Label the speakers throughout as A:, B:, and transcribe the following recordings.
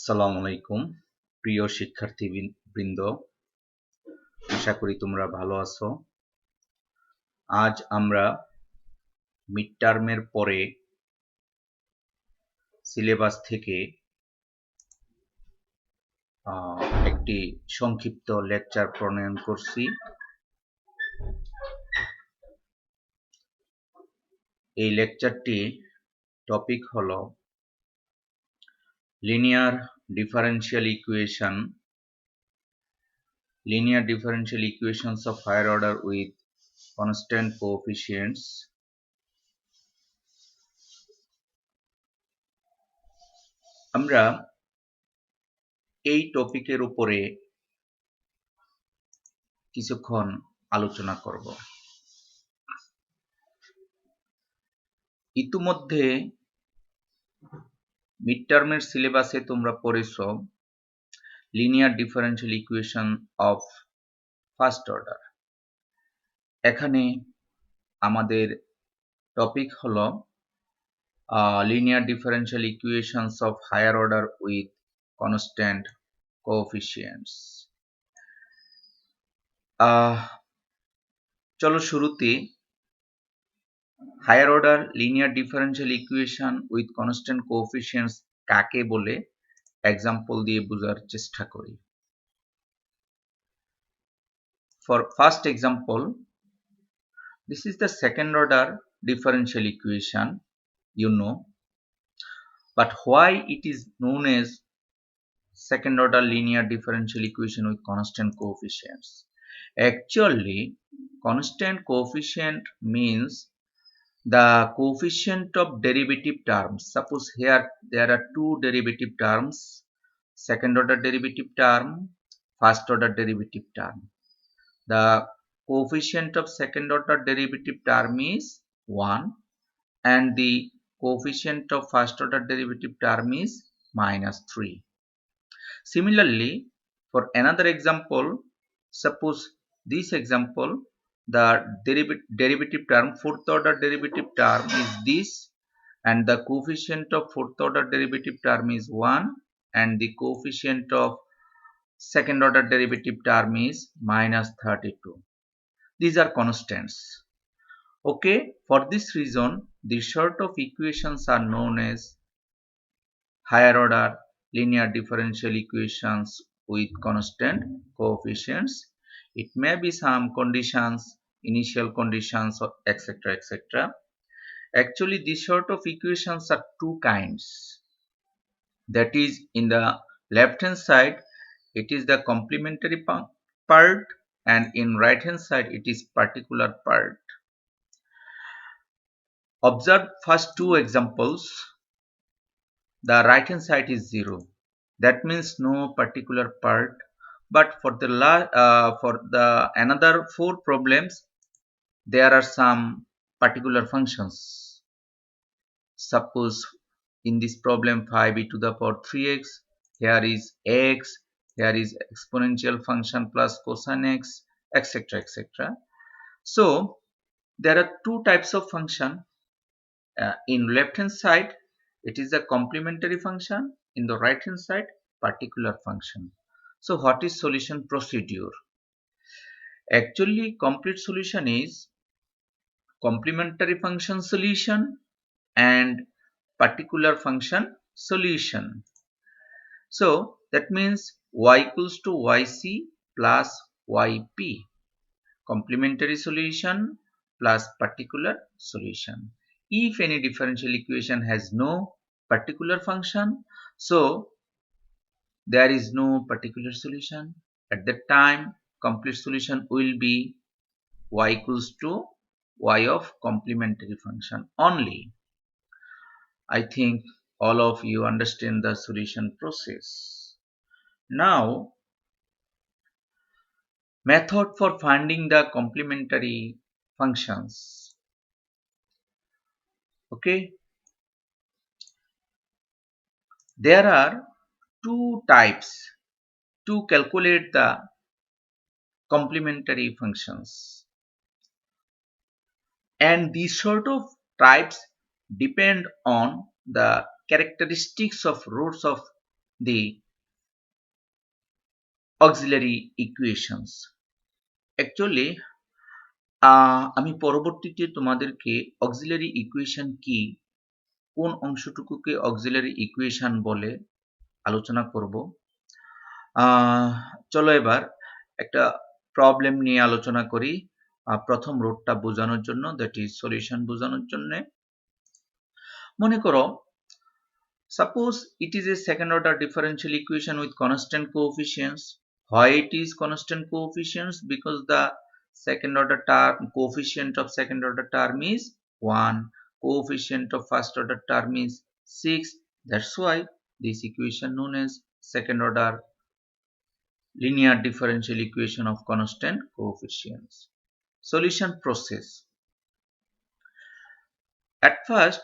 A: আসসালামু আলাইকুম প্রিয় শিক্ষার্থী বৃন্দ, আশা করি তোমরা ভালো আছো। আজ আমরা মিড টার্মের পরে সিলেবাস থেকে একটি সংক্ষিপ্ত লেকচার প্রণয়ন করছি। এই লেকচারটি টপিক হলো linear differential equations of higher order with constant coefficients. আমরা এই টপিকের উপরে কিছুক্ষণ আলোচনা করব। ইতিমধ্যে মিড টার্মের সিলেবাসে তোমরা পড়েছো linear differential equation of first order. এখানে আমাদের টপিক হলো linear differential equations of higher order with constant coefficients. চলো শুরুতে higher order linear differential equation with constant coefficients কাকে বলে এক্সাম্পল দিয়ে বোঝার চেষ্টা করি। For first example, this is the second order differential equation, you know, but why it is known as second order linear differential equation with constant coefficients? Actually, constant coefficient means the coefficient of derivative terms. Suppose here there are two derivative terms, second order derivative term, first order derivative term. The coefficient of second order derivative term is 1 and the coefficient of first order derivative term is -3. Similarly, for another example, suppose this example, the derivative term, fourth order derivative term is this, and the coefficient of fourth order derivative term is 1 and the coefficient of second order derivative term is -32. These are constants. Okay, for this reason, these sort of equations are known as higher order linear differential equations with constant coefficients. It may be some conditions, initial conditions, etc. etc. Actually, these sort of equations are two kinds. That is, in the left hand side, it is the complementary part, and in right hand side, it is particular part. Observe first two examples. The right hand side is 0. That means no particular part. But for the another four problems, there are some particular functions. Suppose in this problem 5e to the power 3x, here is x, here is exponential function plus cosine x, etc. etc. So there are two types of function. In left hand side, it is a complementary function. In the right hand side, particular function. So what is solution procedure? Actually, complete solution is complementary function solution and particular function solution. So that means y equals to yc plus yp, complementary solution plus particular solution. If any differential equation has no particular function, so there is no particular solution. At that time, complete solution will be y equals to y of complementary function only. I think all of you understand the solution process. Now, method for finding the complementary functions. Okay, there are two types to calculate the complementary functions, and these sort of types depend on the characteristics of roots of the auxiliary equations. Actually, আমি পরবর্তীতে তোমাদেরকে auxiliary equation কি, কোন অংশটুকুকে auxiliary equation বলে আলোচনা করব। চলো এবার একটা প্রবলেম নিয়ে আলোচনা করি প্রথম রুটটা বোঝানোর জন্য, দ্যাট ইজ সলিউশন বোঝানোর জন্য। মনে করো, suppose it is a second order differential equation with constant coefficients. Why it is constant coefficients? Because the second order term, coefficient of second order term is 1, coefficient of first order term is 6. That's why this equation known as second order linear differential equation of constant coefficients. Solution process. At first,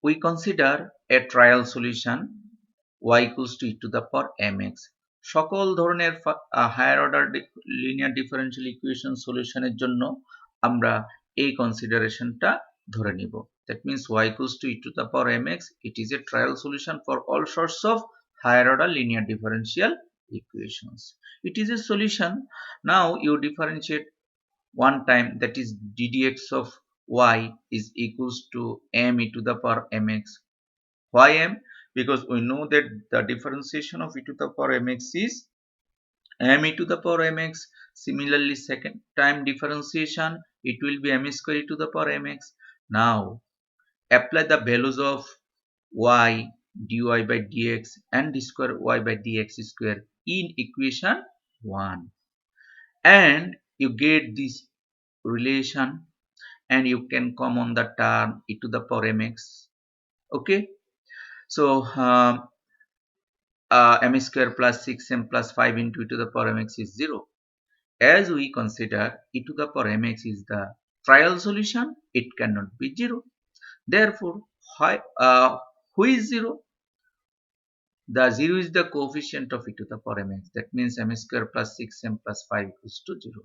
A: we consider a trial solution y equals to e to the power mx. সকল ধরনের higher order linear differential equation সলিউশনের জন্য আমরা এই কনসিডারেশনটা ধরে নিব। That means y equals to e to the power mx. It is a trial solution for all sorts of higher order linear differential equations. It is a solution. Now you differentiate one time, that is ddx of y is equals to m e to the power mx. Why m? Because we know that the differentiation of e to the power mx is m e to the power mx. Similarly, second time differentiation, it will be m square e to the power mx. Now apply the values of y dy by dx and d square y by dx square in equation 1, and you get this relation, and you can come on the term e to the power mx. Okay, so m square plus 6m plus 5 into e to the power mx is 0. As we consider e to the power mx is the trial solution, it cannot be 0. Therefore, who is 0? The 0 is the coefficient of e to the power mx. That means m square plus 6m plus 5 equals to 0.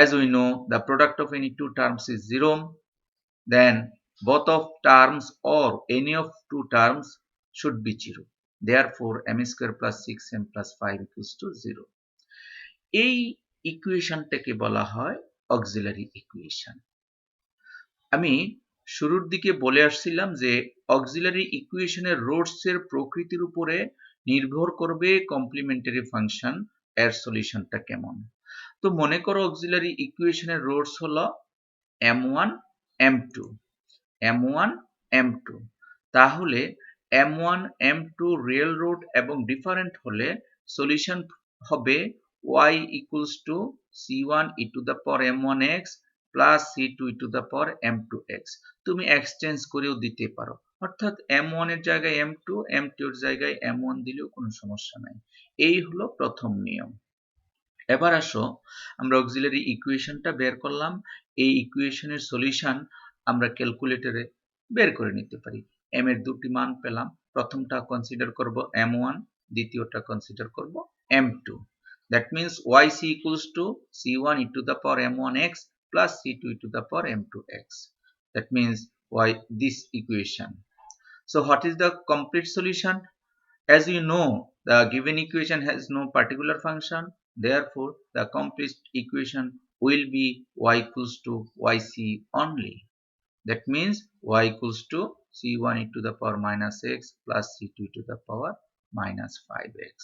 A: As we know, the product of any two terms is 0. Then both of terms or any of two terms should be 0. Therefore, m square plus 6m plus 5 equals to 0. এই ইকুয়েশনটাকে বলা হয় auxiliary equation. আমি শুরুর দিকে বলে আসছিলাম যে auxiliary ইকুয়েশনের রুটস এর প্রকৃতির উপরে নির্ভর করবে কমপ্লিমেন্টারি ফাংশন এর সলিউশনটা কেমন। তো মনে করো অক্সিলারি ইকুয়েশনের রুটস হলো m1 m2 m1 m2, তাহলে m1 m2 রিয়েল রুট এবং ডিফারেন্ট হলে সলিউশন হবে y equals to c1 e to the power m1x plus c2 e to the power m2x. তুমি এক্সচেঞ্জ করেও দিতে পারো, অর্থাৎ m1 এর জায়গায় m2, m2 এর জায়গায় m1 দিলেও কোনো সমস্যা নাই। এই হলো প্রথম নিয়ম। এবার আসো আমরা অক্সিলারি ইকুয়েশনটা বের করলাম। এই ইকুয়েশনের সলিউশন আমরা ক্যালকুলেটরে বের করে নিতে পারি। m এর দুটি মান পেলাম, প্রথমটা কনসিডার করব m1, দ্বিতীয়টা কনসিডার করব m2. That means yc equals to c1 e to the power m1x plus c2 e to the power m2x. That means this equation. So what is the complete solution? As you know, the given equation has no particular function. Therefore, the complete equation will be y equals to yc only. That means y equals to c1 e to the power minus x plus c2 e to the power minus 5x.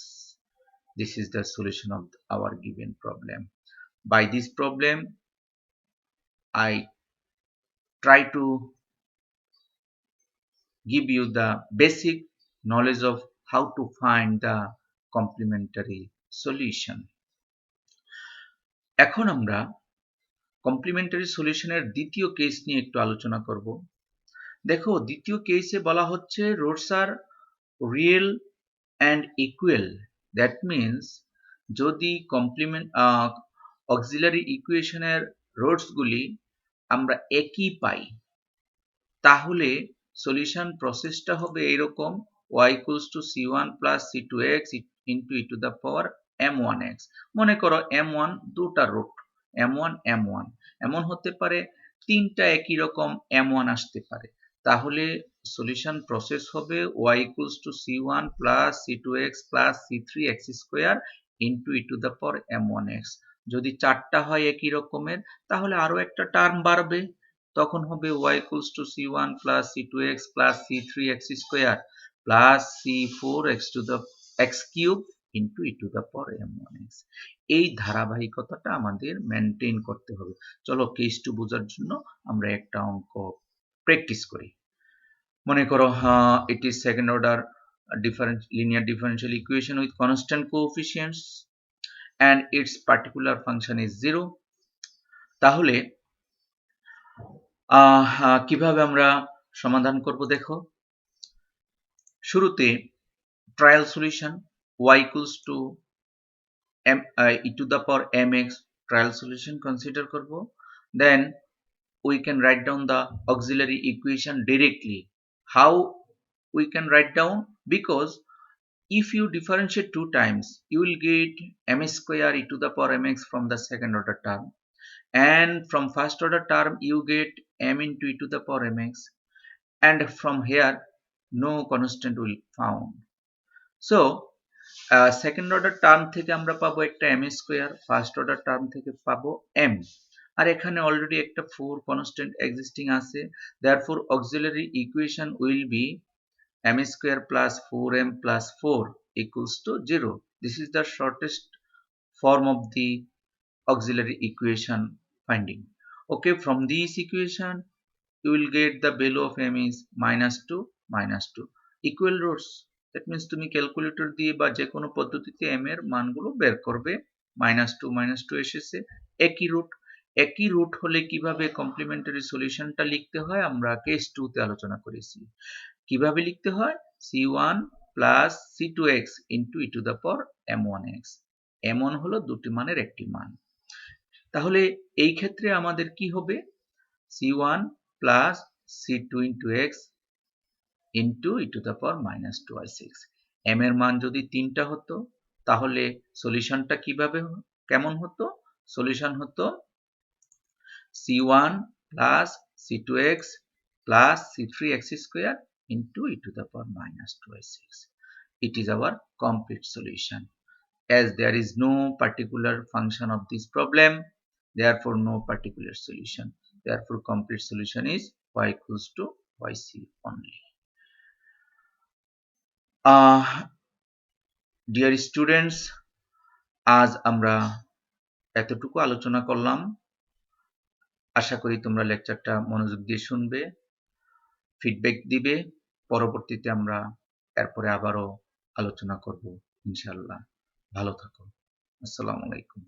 A: This is the solution of our given problem. By this problem, I try to give you the basic knowledge of how to find the complementary solution. এখন আমরা complimentary সলিউশনের দ্বিতীয় case নিয়ে একটু আলোচনা করব। দেখো, দ্বিতীয় কেসে বলা হচ্ছে roots are real and equal. That means যদি অক্সিলারি ইকুয়েশনের রুটসগুলি আমরা একই পাই, তাহলে সলিউশন প্রসেসটা হবে এইরকম, y equals to c1 plus c2x into e to the power m1x. মনে করো m1 দুটা রুট m1 m1, এমন হতে পারে তিনটা একই রকম m1 আসতে পারে। তাহলে সলিউশন প্রসেস হবে y equals to c1 plus c2x plus c3x square into E to the power m1x। যদি চারটা হয় একই রকমের তাহলে আরো একটা টার্ম বাড়বে, তখন হবে y equals to c1 plus c2x plus c3x square plus c4x to the x cube into E to the power m1x। এই ধারাবাহিকতাটা আমাদের মেনটেন করতে হবে। চলো কেস টু বোঝার জন্য আমরা একটা অঙ্ক প্র্যাকটিস করি। মনে করো it is second order linear differential equation with constant coefficients and its particular function is 0। তাহলে কিভাবে আমরা সমাধান করব দেখো। শুরুতে trial solution y equals to e to the power mx trial solution consider করব। দেন we can write down the auxiliary equation directly. How we can write down? Because if you differentiate two times, you will get m square e to the power mx from the second order term, and from first order term you get m into e to the power mx, and from here no constant will found. So second order term থেকে আমরা পাবো একটা m square, first order term থেকে পাবো m, আর এখানে already একটা 4 constant existing আছে। therefore auxiliary equation will be m square plus 4m plus 4 equals to 0. This is the shortest form of the auxiliary equation finding. Okay, from this equation you will get the value of m is -2 -2 equal roots. That means তুমি calculator দিয়ে বা যে কোনো পদ্ধতিতে m এর মানগুলো বের করবে। -2 -2 এসেছে, একই রুট হলে কিভাবে কমপ্লিমেন্টারি সলিউশনটা লিখতে হয় আমরা কেস 2 তে আলোচনা করেছি। কিভাবে লিখতে হয়? c1 plus c2x into E to the power m1x। m1 হলো দুটি মানের একটি মান। তাহলে এই ক্ষেত্রে আমাদের কি হবে? c1 plus c2 into x into E to the power -2i6। m এর মান যদি 3টা হতো তাহলে সলিউশনটা কিভাবে কেমন হতো? সলিউশন হতো c1 plus c2x plus c3x square into e to the power -2i6. It is our complete solution. As there is no particular function of this problem, therefore no particular solution. Therefore complete solution is y equals to yc only. Dear students, আজ আমরা এতটুকু আলোচনা করলাম। আশা করি তোমরা লেকচারটা মনোযোগ দিয়ে শুনবে, ফিডব্যাক দিবে। পরবর্তীতে আমরা এরপরে আবারও আলোচনা করব ইনশাআল্লাহ। ভালো থাকো। আসসালামু আলাইকুম।